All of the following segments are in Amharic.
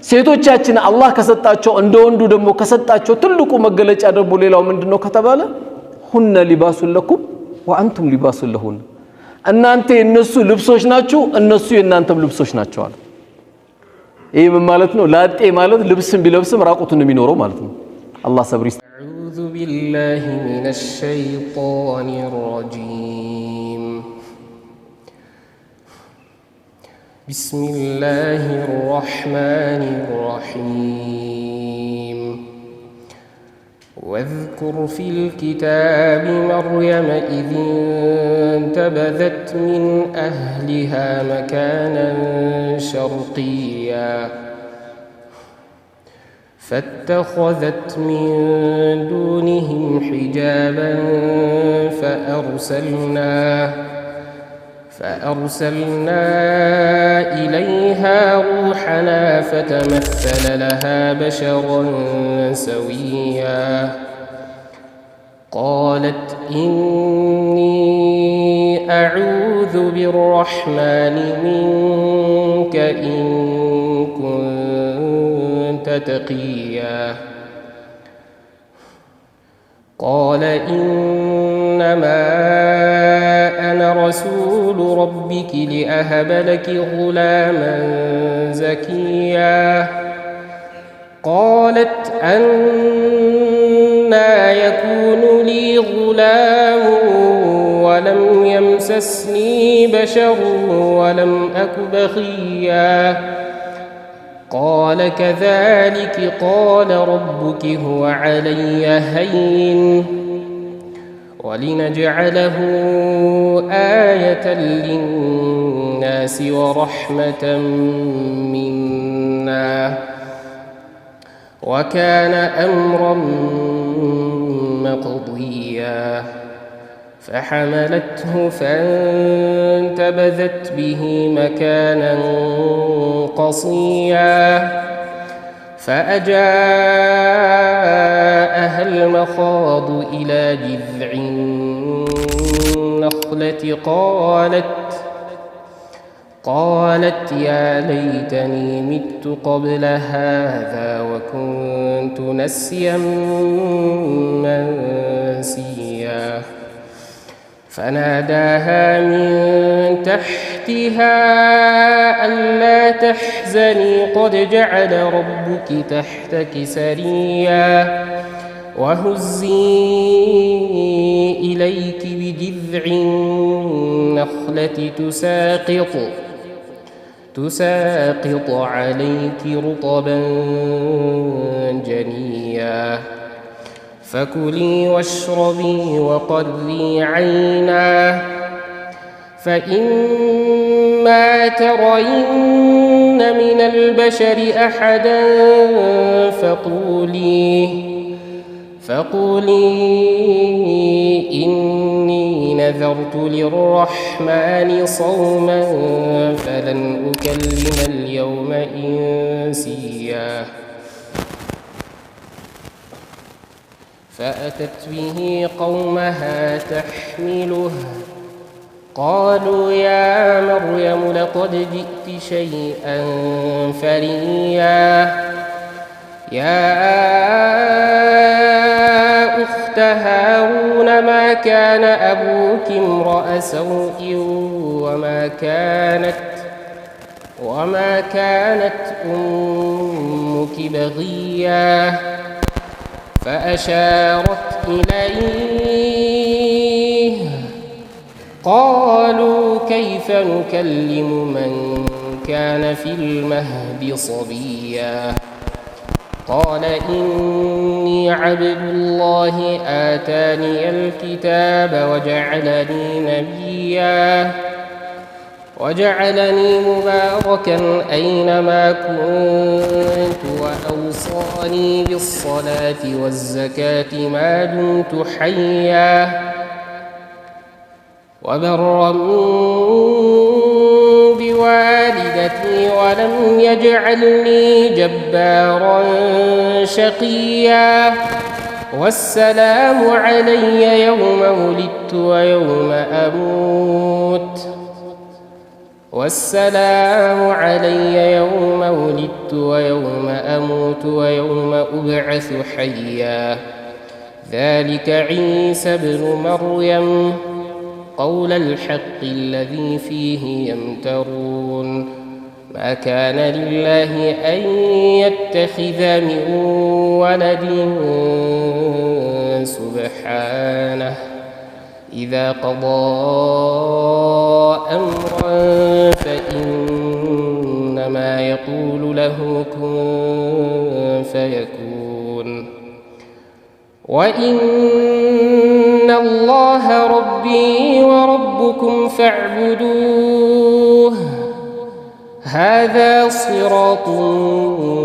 ሴቶቻችን አላህ ከሰጣቸው እንደ ወንዱ ደግሞ ከሰጣቸው ትልቁ መገለጫ ደግሞ ሌላው ምንድነው ከተባለ ሁነ ሊባሱን ለኩም ወአንቱም ሊባሱን ለሁን እናንተ የነሱ ልብሶች ናችሁ እነሱ የናንተም ልብሶች ናቸው አለ ይሄ ምን ማለት ነው ላጤ ማለት ልብስን ቢለብስም ራቁቱን የሚኖረው ማለት ነው አላህ ሰብር ይስጥ አዑዙ ቢላሂ ሚነሽ ሸይጣኒር ረጂም بسم الله الرحمن الرحيم واذكر في الكتاب مريم إذ انتبذت من أهلها مكانا شرقيا فاتخذت من دونهم حجابا فأرسلنا إليها روحنا فتمثل لها بشرا سويا قالت إني أعوذ بالرحمن منك إن كنت تقيا قال إنما أنا رسول ربك لأهب لك غلاما زكيا قالت أنى يكون لي غلام ولم يمسسني بشر ولم أك بغيا قال كذلك قال ربك هو علي هين ولنجعله آية للناس ورحمة منا وكان أمرا مقضيا فحملته فانتبذت به مكانا قصيا فأجاءها المخاض إلى جذع النخلة قالت يا ليتني مت قبل هذا وكنت نسيا منسيا فناداها من تحتها ألا تحزني قد جعل ربك تحتك سريا وهزي إليك بجذع النخلة تساقط عليك رطبا جنيا فكلي واشربي وقري عينا فإما ترين من البشر أحدا فقولي إني نذرت للرحمن صوما فلن أكلم اليوم إنسيا فأتت به قومها تحمله قالوا يا مريم لقد جئت شيئا فريا يا أخت هارون ما كان أبوك امرأ سوء وما كانت أمك بغيا فأشارت إليه قالوا كيف نكلم من كان في المهد صبيا قال إني عبد الله آتاني الكتاب وجعلني مباركا أينما كنت وأوصاني بالصلاة والزكاة ما دمت حيا وبرا بوالدتي ولم يجعلني جبارا شقيا والسلام علي يوم ولدت ويوم أموت والسلام علي يوم ولدت ويوم أموت ويوم أبعث حيا ذلك عيسى بن مريم قول الحق الذي فيه يمترون ما كان لله أن يتخذ من ولد سبحانه إذا قضى أمرا فإنما يقول له كن فيكون وإن الله ربي وربكم فاعبدوه هذا صراط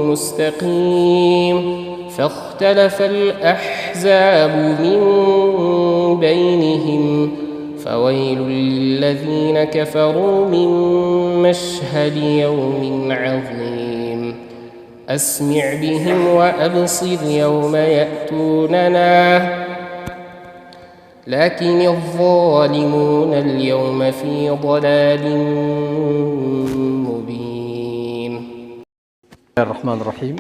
مستقيم فاختلف الأحزاب من بينهم فويل للذين كفروا من مشهد يوم عظيم أسمع بهم وأبصر يوم يأتوننا لكن الظالمون اليوم في ضلال مبين. الرحمن الرحيم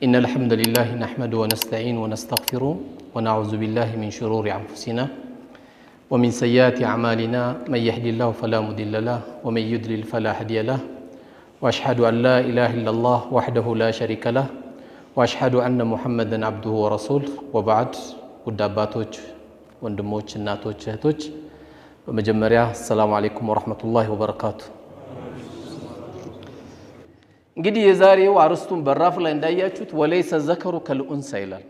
إن الحمد لله نحمده ونستعين ونستغفره ونعوذ بالله من شرور أنفسنا ومن سيئات أعمالنا من يهد الله فلا مضل له ومن يضلل فلا هادي له وأشهد أن لا إله إلا الله وحده لا شريك له وأشهد أن محمدا عبده ورسوله وبعد ውድ አባቶች ወንድሞች እናቶች እህቶች በመጀመሪያ ሰላም አለይኩም ወራህመቱላሂ ወበረካቱ። እንግዲህ የዛሬው አርስቱን በራፍ ላይ እንዳያችሁት ወለይሰ ዘከሩ ከልኡንሳ ይላል።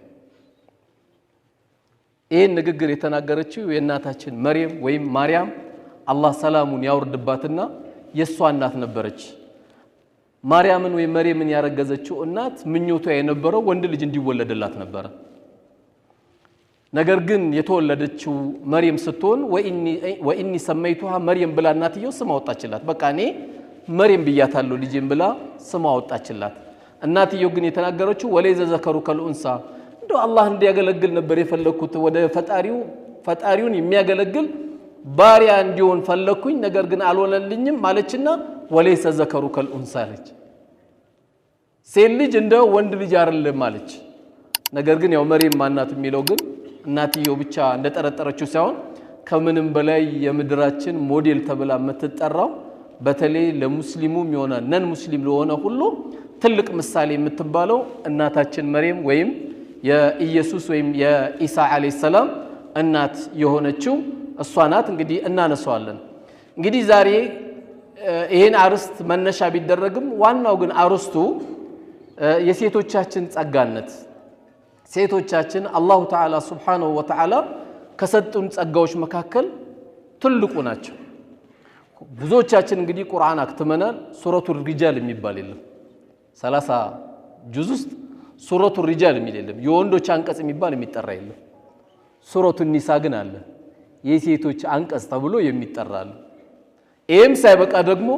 ይሄን ንግግር የተናገረችው የእናታችን መርየም ወይም ማርያም አላህ ሰላሙን ያወርድባትና የሷ እናት ነበረች። ማርያምን ወይም መርየምን ያረገዘችው እናት ምኞቷ የነበረው ወንድ ልጅ እንዲወለድላት ነበር። ነገር ግን የተወለደችው መርየም ስትሆን ወኢኒ ሰመይቱሃ መርየም ብላ እናትየው ስም አወጣችላት። በቃ እኔ መርየም ብያታለሁ ልጄን ብላ ስም አወጣችላት። እናትየው ግን የተናገረችው ወለይዘ ዘከሩ ከልኡንሳ እንደው አላህ እንዲያገለግል ነበር የፈለኩት ወደ ፈጣሪውን የሚያገለግል ባሪያ እንዲሆን ፈለኩኝ፣ ነገር ግን አልሆነልኝም ማለችና ወለይሰ ዘከሩ ከልኡንሳ አለች። ሴት ልጅ እንደ ወንድ ልጅ አይደለም ማለች። ነገር ግን ያው መርየም ማናት የሚለው ግን እናትየው ብቻ እንደጠረጠረችው ሳይሆን ከምንም በላይ የምድራችን ሞዴል ተብላ የምትጠራው በተለይ ለሙስሊሙም የሆነ ነን ሙስሊም ለሆነ ሁሉ ትልቅ ምሳሌ የምትባለው እናታችን መርየም ወይም የኢየሱስ ወይም የኢሳ አለይሂ ሰላም እናት የሆነችው እሷ ናት። እንግዲህ እናነሳዋለን። እንግዲህ ዛሬ ይሄን አርስት መነሻ ቢደረግም ዋናው ግን አርስቱ የሴቶቻችን ጸጋነት ሴቶቻችን አላሁ ተዓላ ሱብሓነሁ ወተዓላ ከሰጡን ጸጋዎች መካከል ትልቁ ናቸው። ብዙዎቻችን እንግዲህ ቁርአን አክትመናል። ሱረቱል ሪጃል የሚባል የለም 30 ጁዝ ውስጥ ሱረቱል ሪጃል የሚል የለም። የወንዶች አንቀጽ የሚባል የሚጠራ የለም። ሱረቱል ኒሳ ግን አለ፣ የሴቶች አንቀጽ ተብሎ የሚጠራ አለ። ይህም ሳይበቃ ደግሞ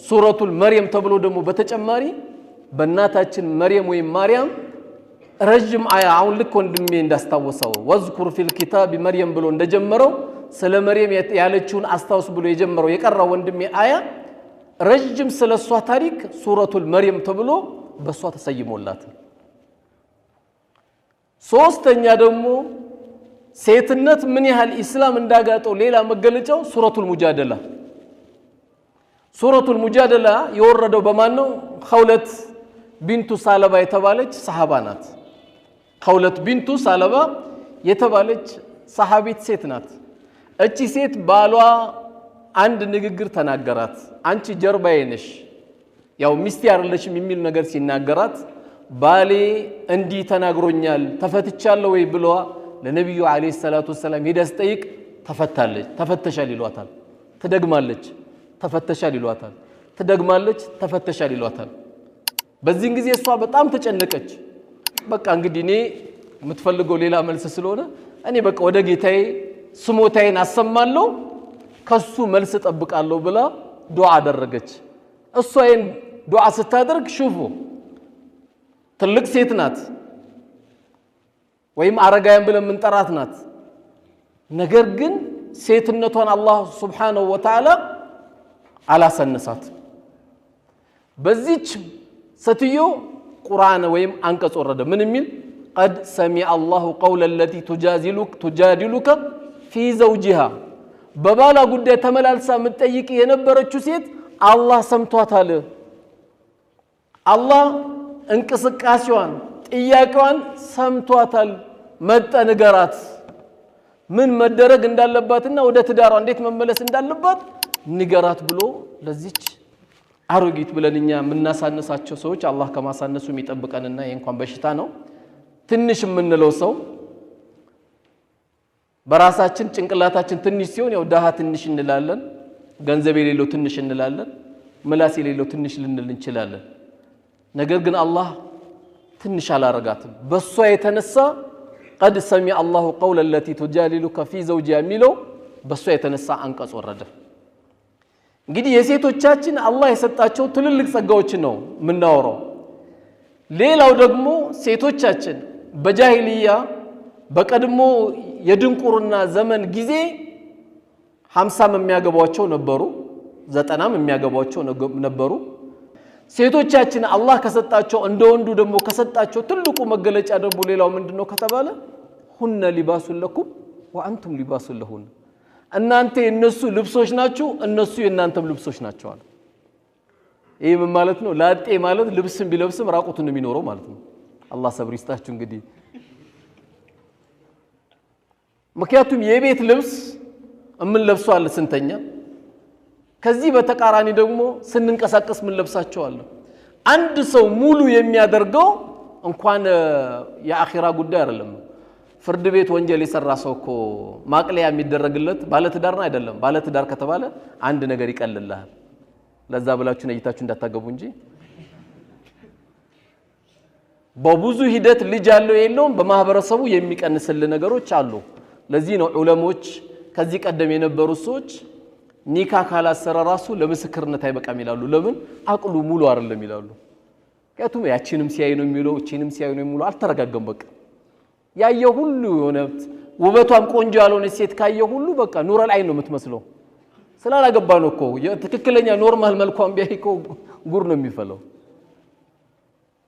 ሱረቱል መርየም ተብሎ ደግሞ በተጨማሪ በእናታችን መርየም ወይም ማርያም ረጅም አያ አሁን ልክ ወንድሜ እንዳስታወሰው ወዝኩር ፊል ኪታብ መርየም ብሎ እንደጀመረው ስለ መርየም ያለችውን አስታውስ ብሎ የጀመረው የቀራው ወንድሜ አያ ረጅም ስለሷ ታሪክ ሱረቱል መርየም ተብሎ በሷ ተሰይሞላት። ሶስተኛ ደግሞ ሴትነት ምን ያህል ኢስላም እንዳጋጠው ሌላ መገለጫው ሱረቱል ሙጃደላ። ሱረቱል ሙጃደላ የወረደው በማን ነው? ኸውለት ቢንቱ ሳለባ የተባለች ሰሃባ ናት። ኸውለት ቢንቱ ሳለባ የተባለች ሰሃቢት ሴት ናት። እቺ ሴት ባሏ አንድ ንግግር ተናገራት። አንቺ ጀርባዬ ነሽ፣ ያው ሚስቴ አይደለሽም የሚል ነገር ሲናገራት ባሌ እንዲህ ተናግሮኛል ተፈትቻለሁ ወይ ብሏ ለነብዩ አለይሂ ሰላቱ ወሰለም ሄዳ ስጠይቅ ተፈተሻል ይሏታል። ትደግማለች፣ ተፈተሻል ይሏታል። ትደግማለች፣ ተፈተሻል ይሏታል። በዚህን ጊዜ እሷ በጣም ተጨነቀች። በቃ እንግዲህ እኔ የምትፈልገው ሌላ መልስ ስለሆነ እኔ በቃ ወደ ጌታዬ ስሞታዬን አሰማለሁ ከሱ መልስ ጠብቃለሁ ብላ ዱዓ አደረገች። እሷ ይሄን ዱዓ ስታደርግ ሹፉ ትልቅ ሴት ናት ወይም አረጋያን ብለን የምንጠራት ናት። ነገር ግን ሴትነቷን አላህ ሱብሓነሁ ወተዓላ አላሰነሳት በዚች ስትዮ ቁርአን ወይም አንቀጽ ወረደ ምን የሚል قد سمع الله قول التي تجادلك في زوجها በባላ ጉዳይ ተመላልሳ ምትጠይቅ የነበረችው ሴት አላህ ሰምቷታል አላህ እንቅስቃሴዋን ጥያቄዋን ሰምቷታል መጣ ንገራት ምን መደረግ እንዳለባትና ወደ ትዳሯ እንዴት መመለስ እንዳለባት ንገራት ብሎ ለዚች አሮጊት ብለንኛ ምናሳነሳቸው ሰዎች አላህ ከማሳነሱ የሚጠብቀንና የእንኳን በሽታ ነው ትንሽ ምንለው ሰው በራሳችን ጭንቅላታችን ትንሽ ሲሆን ያው ዳሃ ትንሽ እንላለን ገንዘብ የሌለው ትንሽ እንላለን ምላስ የሌለው ትንሽ ልንል እንችላለን ነገር ግን አላህ ትንሽ አላረጋትም በሷ የተነሳ قد سمع الله قول التي تجادلك في زوجها ሚለው በሷ የተነሳ አንቀጽ ወረደ እንግዲህ የሴቶቻችን አላህ የሰጣቸው ትልልቅ ጸጋዎች ነው ምናወራው ሌላው ደግሞ ሴቶቻችን በጃሂልያ በቀድሞ የድንቁርና ዘመን ጊዜ 50 የሚያገባቸው ነበሩ 90 የሚያገባቸው ነበሩ ሴቶቻችን አላህ ከሰጣቸው እንደወንዱ ደግሞ ከሰጣቸው ትልቁ መገለጫ ደግሞ ሌላው ምንድነው ከተባለ ሁነ ሊባሱን ለኩም ወአንቱም ሊባሱን ለሁን እናንተ የነሱ ልብሶች ናችሁ እነሱ የናንተም ልብሶች ናቸው አለ ይሄ ምን ማለት ነው ላጤ ማለት ልብስም ቢለብስም ራቁቱን የሚኖረው ማለት ነው አላህ ሰብር ይስጣችሁ እንግዲህ ምክንያቱም የቤት ልብስ ምን ለብሰው አለ ስንተኛ ከዚህ በተቃራኒ ደግሞ ስንንቀሳቀስ ምን ለብሳቸው አለ አንድ ሰው ሙሉ የሚያደርገው እንኳን የአኺራ ጉዳይ አይደለም ፍርድ ቤት ወንጀል የሰራ ሰው እኮ ማቅለያ የሚደረግለት ባለትዳር አይደለም ባለትዳር ከተባለ አንድ ነገር ይቀልልሃል ለዛ ብላችሁ ነይታችሁ እንዳታገቡ እንጂ በብዙ ሂደት ልጅ ያለው የለውም በማህበረሰቡ የሚቀንስል ነገሮች አሉ ለዚህ ነው ዑለሞች ከዚህ ቀደም የነበሩ ሰዎች ኒካ ካላሰረ ራሱ ለምስክርነት አይበቃም ይላሉ ለምን አቅሉ ሙሉ አይደለም ይላሉ ከቱም ያቺንም ሲያይ ነው የሚለው እቺንም ሲያይ ነው የሚለው አልተረጋገም በቃ ያየው ሁሉ የሆነበት ውበቷም ቆንጆ ያልሆነ ሴት ካየው ሁሉ በቃ ኑረል አይን ነው የምትመስለው ስላላገባ ነው እኮ ትክክለኛ ኖርማል መልኳም ቢያይኮ ጉር ነው የሚፈለው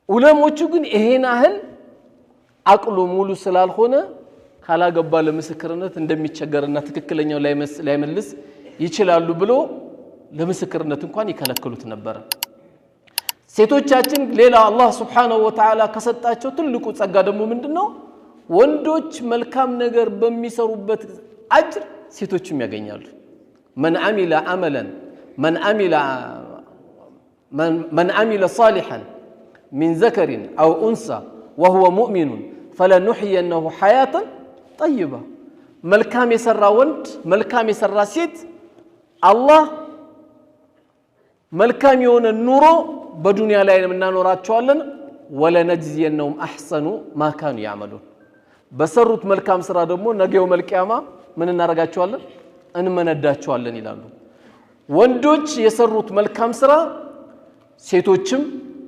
ዑለሞቹ ግን ይሄን አህል አቅሉ ሙሉ ስላልሆነ ካላገባ ለምስክርነት እንደሚቸገርና ትክክለኛው ላይመልስ ይችላሉ ብሎ ለምስክርነት እንኳን ይከለክሉት ነበር ሴቶቻችን ሌላ አላህ Subhanahu Wa Ta'ala ከሰጣቸው ትልቁ ጸጋ ደግሞ ምንድነው ወንዶች መልካም ነገር በሚሰሩበት አጅር ሴቶችም ያገኛሉ من عمل صالحا من ذكر أو أنثى وهو مؤمن فلنحيينه حياة طيبة መልካም የሰራ ወንድ መልካም የሰራ ሴት አላህ መልካም የሆነ ኑሮ በዱንያ ላይ እናኖራቸዋለን ወለነጅዚየነሁም አህሰኑ ማ ካኑ ያዕመሉን በሰሩት መልካም ስራ ደግሞ ነገው መልቂያማ ምን እናረጋቸዋለን እንመነዳቸዋለን ይላሉ ወንዶች የሰሩት መልካም ስራ ሴቶችም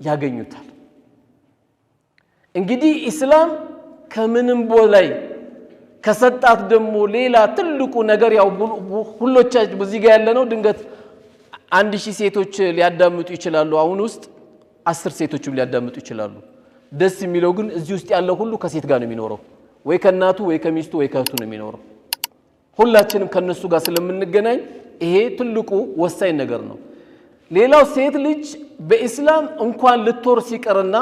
ያገኙታል እንግዲህ ኢስላም ከምንም በላይ ከሰጣት ደግሞ ሌላ ትልቁ ነገር ያው ሁሎቻችን በዚህ ጋር ያለነው ድንገት 1000 ሴቶች ሊያዳምጡ ይችላሉ አሁን ውስጥ 10 ሴቶችም ሊያዳምጡ ይችላሉ ደስ የሚለው ግን እዚህ ውስጥ ያለው ሁሉ ከሴት ጋር ነው የሚኖረው ወይ ከናቱ ወይ ከሚስቱ ወይ ከእህቱ ነው የሚኖረው ሁላችንም ከነሱ ጋር ስለምንገናኝ ይሄ ትልቁ ወሳኝ ነገር ነው ሌላው ሴት ልጅ በእስላም እንኳን ልትወርስ ይቀርና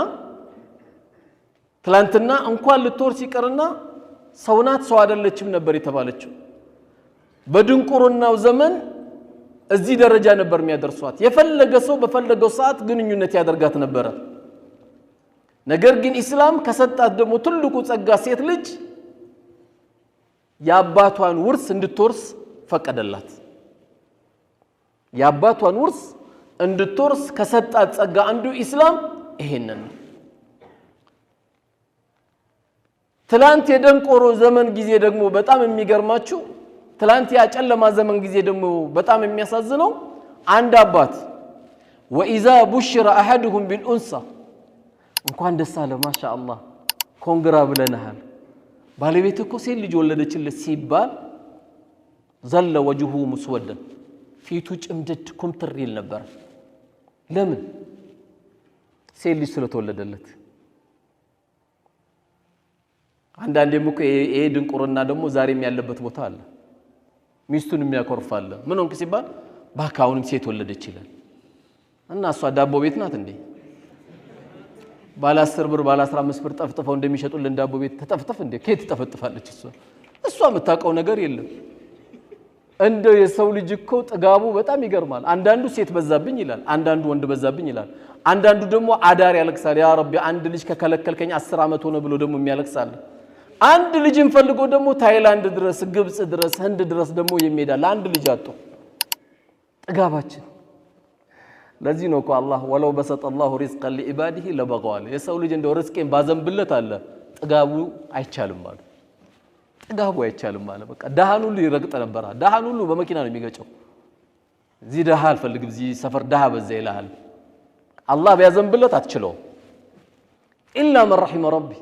ትላንትና እንኳን ልትወርስ ይቀርና ሰውናት ሰው አይደለችም ነበር የተባለችው በድንቁርናው ዘመን እዚህ ደረጃ ነበር የሚያደርሷት የፈለገ ሰው በፈለገው ሰዓት ግንኙነት ያደርጋት ነበር ነገር ግን ኢስላም ከሰጣት ደግሞ ትልቁ ጸጋ ሴት ልጅ ያባቷን ውርስ እንድትወርስ ፈቀደላት ያባቷን ውርስ እንድትወርስ ከሰጣት ጸጋ አንዱ ኢስላም ይሄንን ትላንት የደንቆሮ ዘመን ጊዜ ደግሞ በጣም የሚገርማችሁ ትላንት ያጨለማ ዘመን ጊዜ ደግሞ በጣም የሚያሳዝነው አንድ አባት وإذا بشر أحدهم بالأنثى እንኳን ደስ አለ ማሻአላህ ኮንግራ ብለናል ባለቤት እኮ ሴት ልጅ ወለደችለት ሲባል ዘለ ወጅሁ ሙስወደን ፊቱ ጭምድድ ኩምትር ይል ነበር ለምን ሴት ልጅ ስለተወለደለት አንዳንዴም እኮ ይሄ ድንቁርና ደግሞ ዛሬም ያለበት ቦታ አለ ሚስቱን የሚያኮርፋለ ምን ሆንክ ሲባል ባካውንም ሴት ወለደች ይላል እና እሷ ዳቦ ቤት ናት እንዴ ባለ 10 ብር ባለ 15 ብር ጠፍጥፈው እንደሚሸጡልን ዳቦ ቤት ተጠፍጥፍ እንዴ ከየት ተጠፈጥፋለች እሷ የምታውቀው ነገር የለም እንደው የሰው ልጅ እኮ ጥጋቡ በጣም ይገርማል አንዳንዱ ሴት በዛብኝ ይላል አንዳንዱ ወንድ በዛብኝ ይላል አንዳንዱ ደግሞ አዳር ያለቅሳል ያ ረቢ አንድ ልጅ ከከለከልከኝ 10 አመት ሆነ ብሎ ደግሞ የሚያለቅሳል አንድ ልጅን ፈልጎ ደግሞ ታይላንድ ድረስ ግብጽ ድረስ ህንድ ድረስ ደግሞ የሚሄዳል አንድ ልጅ አጥቶ ጥጋባችን ለዚህ ነው እኮ አላህ ወለው በሰጠ الله رزقا لعباده لبغوا የሰው ልጅ እንደው ርስቄን ባዘንብለት አለ ጥጋቡ አይቻልም ማለት ጥጋቡ አይቻልም ማለት በቃ ዳሃን ሁሉ ይረግጥ ነበር ዳሃን ሁሉ በመኪና ነው የሚገጨው እዚህ ዳሃ አልፈልግም እዚህ ሰፈር ዳሃ በዛ ይላል አላህ ቢያዘንብለት አትችለው ኢላ من رحم ربي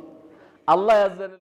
አላህ ያዘነ